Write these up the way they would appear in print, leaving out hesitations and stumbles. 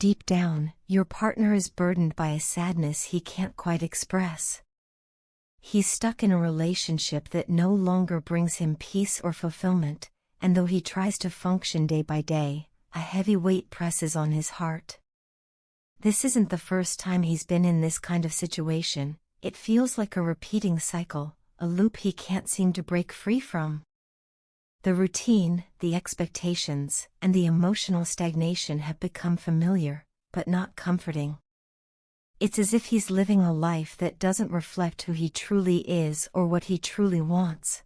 Deep down, your partner is burdened by a sadness he can't quite express. He's stuck in a relationship that no longer brings him peace or fulfillment, and though he tries to function day by day, a heavy weight presses on his heart. This isn't the first time he's been in this kind of situation. It feels like a repeating cycle, a loop he can't seem to break free from. The routine, the expectations, and the emotional stagnation have become familiar, but not comforting. It's as if he's living a life that doesn't reflect who he truly is or what he truly wants.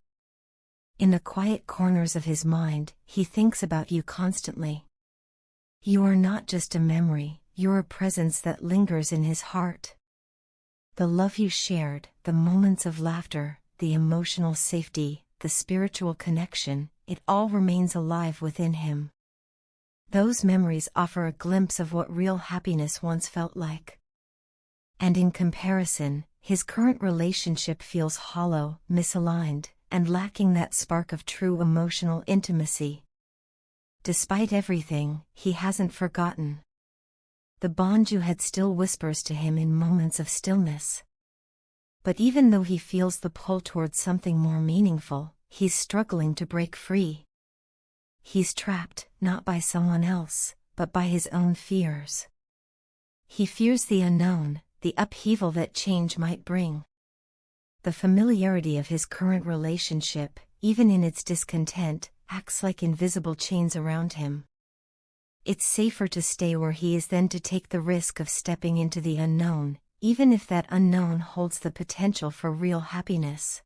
In the quiet corners of his mind, he thinks about you constantly. You are not just a memory, you're a presence that lingers in his heart. The love you shared, the moments of laughter, the emotional safety, the spiritual connection, it all remains alive within him. Those memories offer a glimpse of what real happiness once felt like. And in comparison, his current relationship feels hollow, misaligned, and lacking that spark of true emotional intimacy. Despite everything, he hasn't forgotten. The bond you had still whispers to him in moments of stillness. But even though he feels the pull towards something more meaningful, he's struggling to break free. He's trapped, not by someone else, but by his own fears. He fears the unknown, the upheaval that change might bring. The familiarity of his current relationship, even in its discontent, acts like invisible chains around him. It's safer to stay where he is than to take the risk of stepping into the unknown, even if that unknown holds the potential for real happiness.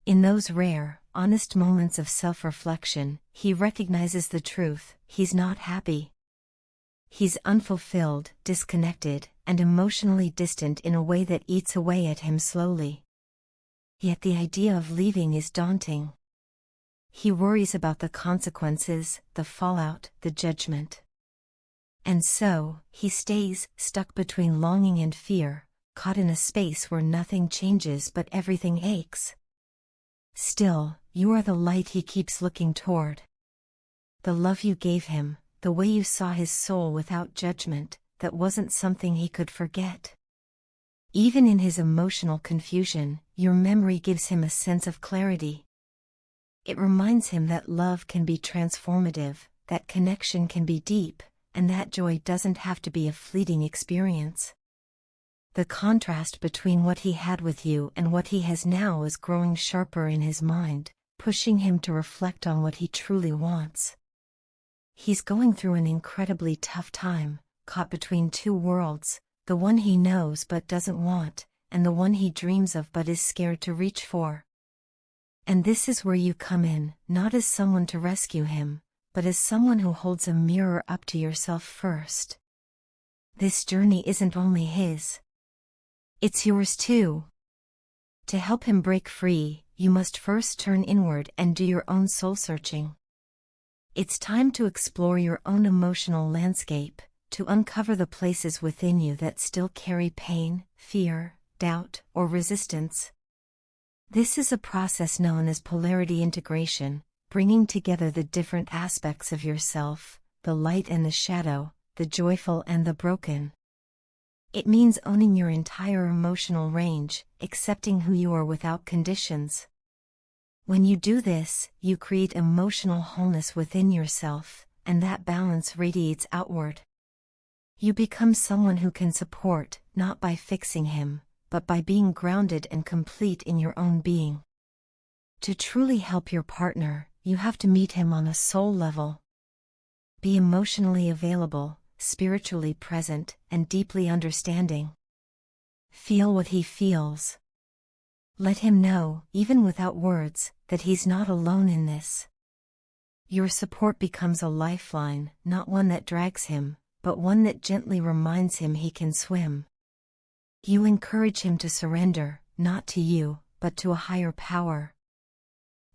In those rare, honest moments of self-reflection, he recognizes the truth: he's not happy. He's unfulfilled, disconnected, and emotionally distant in a way that eats away at him slowly. Yet the idea of leaving is daunting. He worries about the consequences, the fallout, the judgment. And so, he stays, stuck between longing and fear, caught in a space where nothing changes but everything aches. Still, you are the light he keeps looking toward. The love you gave him, the way you saw his soul without judgment, that wasn't something he could forget. Even in his emotional confusion, your memory gives him a sense of clarity. It reminds him that love can be transformative, that connection can be deep, and that joy doesn't have to be a fleeting experience. The contrast between what he had with you and what he has now is growing sharper in his mind, pushing him to reflect on what he truly wants. He's going through an incredibly tough time, caught between two worlds, the one he knows but doesn't want, and the one he dreams of but is scared to reach for. And this is where you come in, not as someone to rescue him, but as someone who holds a mirror up to yourself first. This journey isn't only his. It's yours too. To help him break free, you must first turn inward and do your own soul-searching. It's time to explore your own emotional landscape, to uncover the places within you that still carry pain, fear, doubt, or resistance. This is a process known as polarity integration, bringing together the different aspects of yourself, the light and the shadow, the joyful and the broken. It means owning your entire emotional range, accepting who you are without conditions. When you do this, you create emotional wholeness within yourself, and that balance radiates outward. You become someone who can support, not by fixing him, but by being grounded and complete in your own being. To truly help your partner, you have to meet him on a soul level. Be emotionally available, spiritually present, and deeply understanding. Feel what he feels. Let him know, even without words, that he's not alone in this. Your support becomes a lifeline, not one that drags him, but one that gently reminds him he can swim. You encourage him to surrender, not to you, but to a higher power.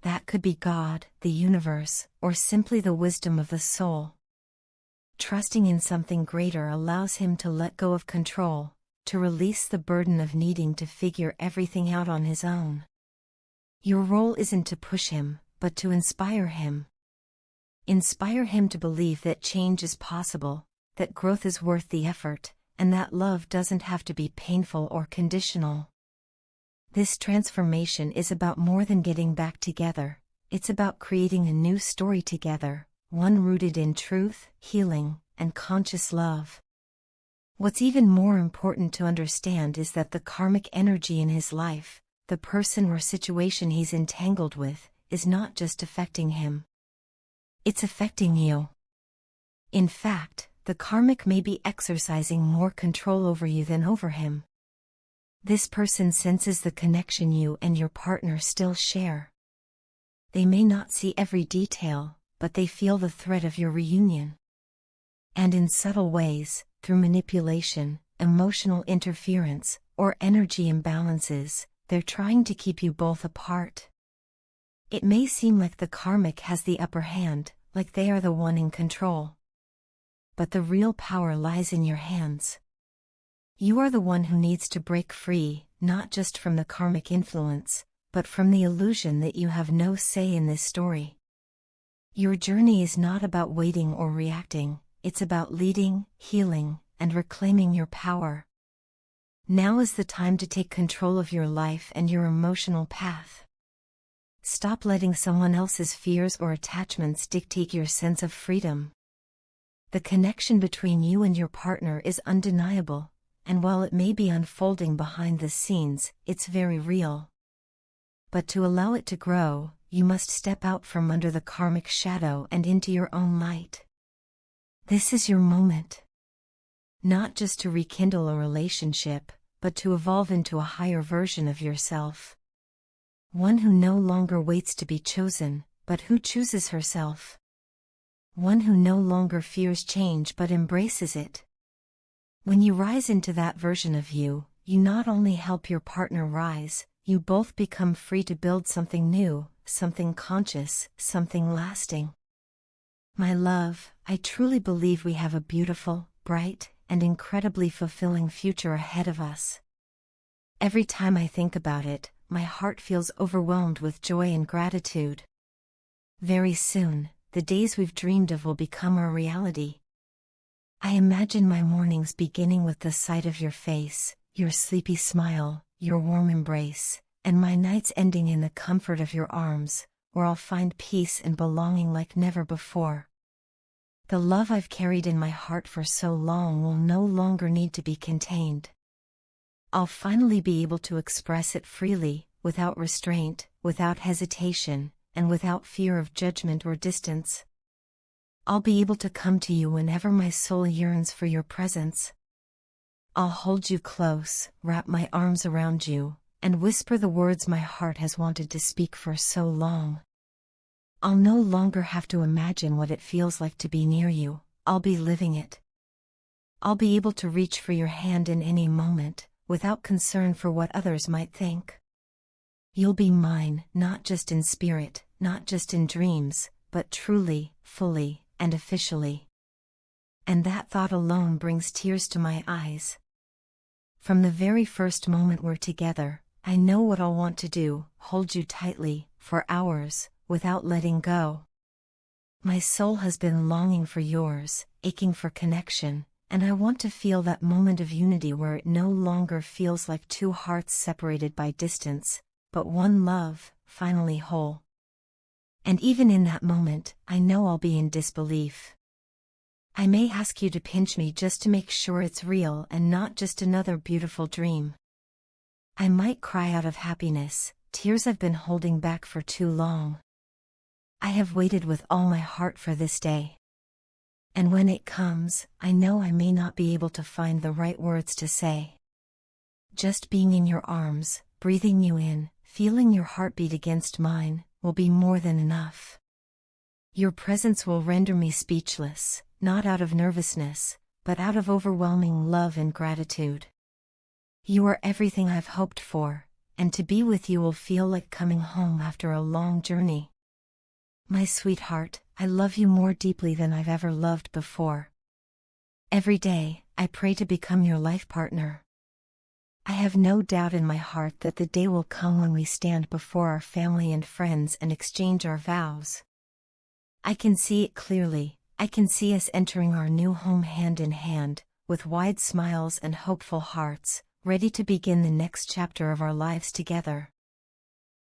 That could be God, the universe, or simply the wisdom of the soul. Trusting in something greater allows him to let go of control, to release the burden of needing to figure everything out on his own. Your role isn't to push him, but to inspire him. Inspire him to believe that change is possible, that growth is worth the effort, and that love doesn't have to be painful or conditional. This transformation is about more than getting back together. It's about creating a new story together, one rooted in truth, healing, and conscious love. What's even more important to understand is that the karmic energy in his life, the person or situation he's entangled with, is not just affecting him. It's affecting you. In fact, the karmic may be exercising more control over you than over him. This person senses the connection you and your partner still share. They may not see every detail, but they feel the threat of your reunion. And in subtle ways, through manipulation, emotional interference, or energy imbalances, they're trying to keep you both apart. It may seem like the karmic has the upper hand, like they are the one in control. But the real power lies in your hands. You are the one who needs to break free, not just from the karmic influence, but from the illusion that you have no say in this story. Your journey is not about waiting or reacting, it's about leading, healing, and reclaiming your power. Now is the time to take control of your life and your emotional path. Stop letting someone else's fears or attachments dictate your sense of freedom. The connection between you and your partner is undeniable, and while it may be unfolding behind the scenes, it's very real. But to allow it to grow, you must step out from under the karmic shadow and into your own light. This is your moment. Not just to rekindle a relationship, but to evolve into a higher version of yourself. One who no longer waits to be chosen, but who chooses herself. One who no longer fears change but embraces it. When you rise into that version of you, you not only help your partner rise, you both become free to build something new, something conscious, something lasting. My love, I truly believe we have a beautiful, bright, and incredibly fulfilling future ahead of us. Every time I think about it, my heart feels overwhelmed with joy and gratitude. Very soon, the days we've dreamed of will become our reality. I imagine my mornings beginning with the sight of your face, your sleepy smile, your warm embrace, and my nights ending in the comfort of your arms, where I'll find peace and belonging like never before. The love I've carried in my heart for so long will no longer need to be contained. I'll finally be able to express it freely, without restraint, without hesitation, and without fear of judgment or distance. I'll be able to come to you whenever my soul yearns for your presence. I'll hold you close, wrap my arms around you, and whisper the words my heart has wanted to speak for so long. I'll no longer have to imagine what it feels like to be near you, I'll be living it. I'll be able to reach for your hand in any moment, without concern for what others might think. You'll be mine, not just in spirit, not just in dreams, but truly, fully, and officially. And that thought alone brings tears to my eyes. From the very first moment we're together, I know what I'll want to do, hold you tightly, for hours, without letting go. My soul has been longing for yours, aching for connection, and I want to feel that moment of unity where it no longer feels like two hearts separated by distance, but one love, finally whole. And even in that moment, I know I'll be in disbelief. I may ask you to pinch me just to make sure it's real and not just another beautiful dream. I might cry out of happiness, tears I've been holding back for too long. I have waited with all my heart for this day. And when it comes, I know I may not be able to find the right words to say. Just being in your arms, breathing you in, feeling your heartbeat against mine, will be more than enough. Your presence will render me speechless, not out of nervousness, but out of overwhelming love and gratitude. You are everything I've hoped for, and to be with you will feel like coming home after a long journey. My sweetheart, I love you more deeply than I've ever loved before. Every day, I pray to become your life partner. I have no doubt in my heart that the day will come when we stand before our family and friends and exchange our vows. I can see it clearly, I can see us entering our new home hand in hand, with wide smiles and hopeful hearts, ready to begin the next chapter of our lives together.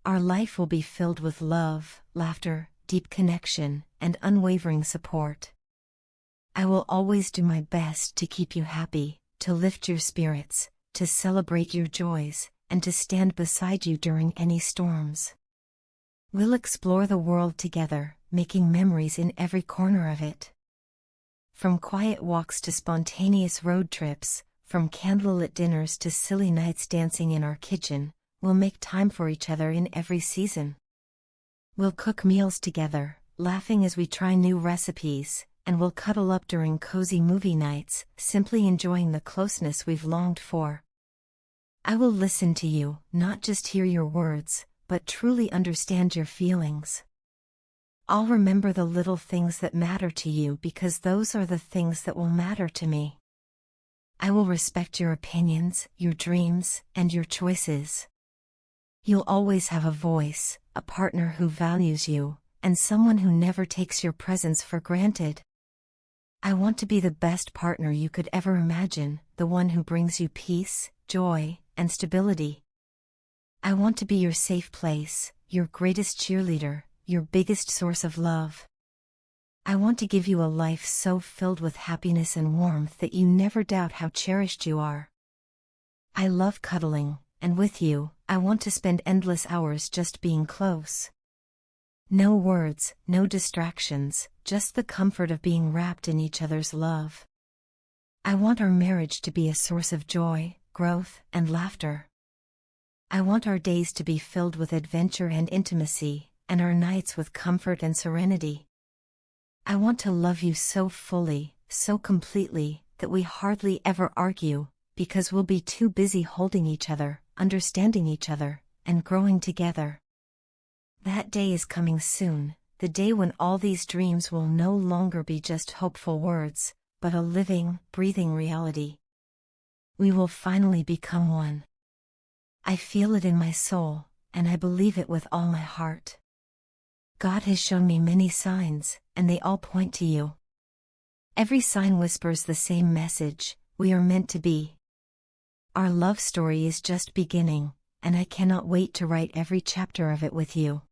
Our life will be filled with love, laughter, deep connection, and unwavering support. I will always do my best to keep you happy, to lift your spirits, to celebrate your joys, and to stand beside you during any storms. We'll explore the world together, making memories in every corner of it. From quiet walks to spontaneous road trips, from candlelit dinners to silly nights dancing in our kitchen, we'll make time for each other in every season. We'll cook meals together, laughing as we try new recipes, and we'll cuddle up during cozy movie nights, simply enjoying the closeness we've longed for. I will listen to you, not just hear your words, but truly understand your feelings. I'll remember the little things that matter to you because those are the things that will matter to me. I will respect your opinions, your dreams, and your choices. You'll always have a voice, a partner who values you, and someone who never takes your presence for granted. I want to be the best partner you could ever imagine, the one who brings you peace, joy, and stability. I want to be your safe place, your greatest cheerleader, your biggest source of love. I want to give you a life so filled with happiness and warmth that you never doubt how cherished you are. I love cuddling, and with you, I want to spend endless hours just being close. No words, no distractions, just the comfort of being wrapped in each other's love. I want our marriage to be a source of joy, growth, and laughter. I want our days to be filled with adventure and intimacy, and our nights with comfort and serenity. I want to love you so fully, so completely, that we hardly ever argue, because we'll be too busy holding each other, understanding each other, and growing together. That day is coming soon, the day when all these dreams will no longer be just hopeful words, but a living, breathing reality. We will finally become one. I feel it in my soul, and I believe it with all my heart. God has shown me many signs, and they all point to you. Every sign whispers the same message: we are meant to be. Our love story is just beginning, and I cannot wait to write every chapter of it with you.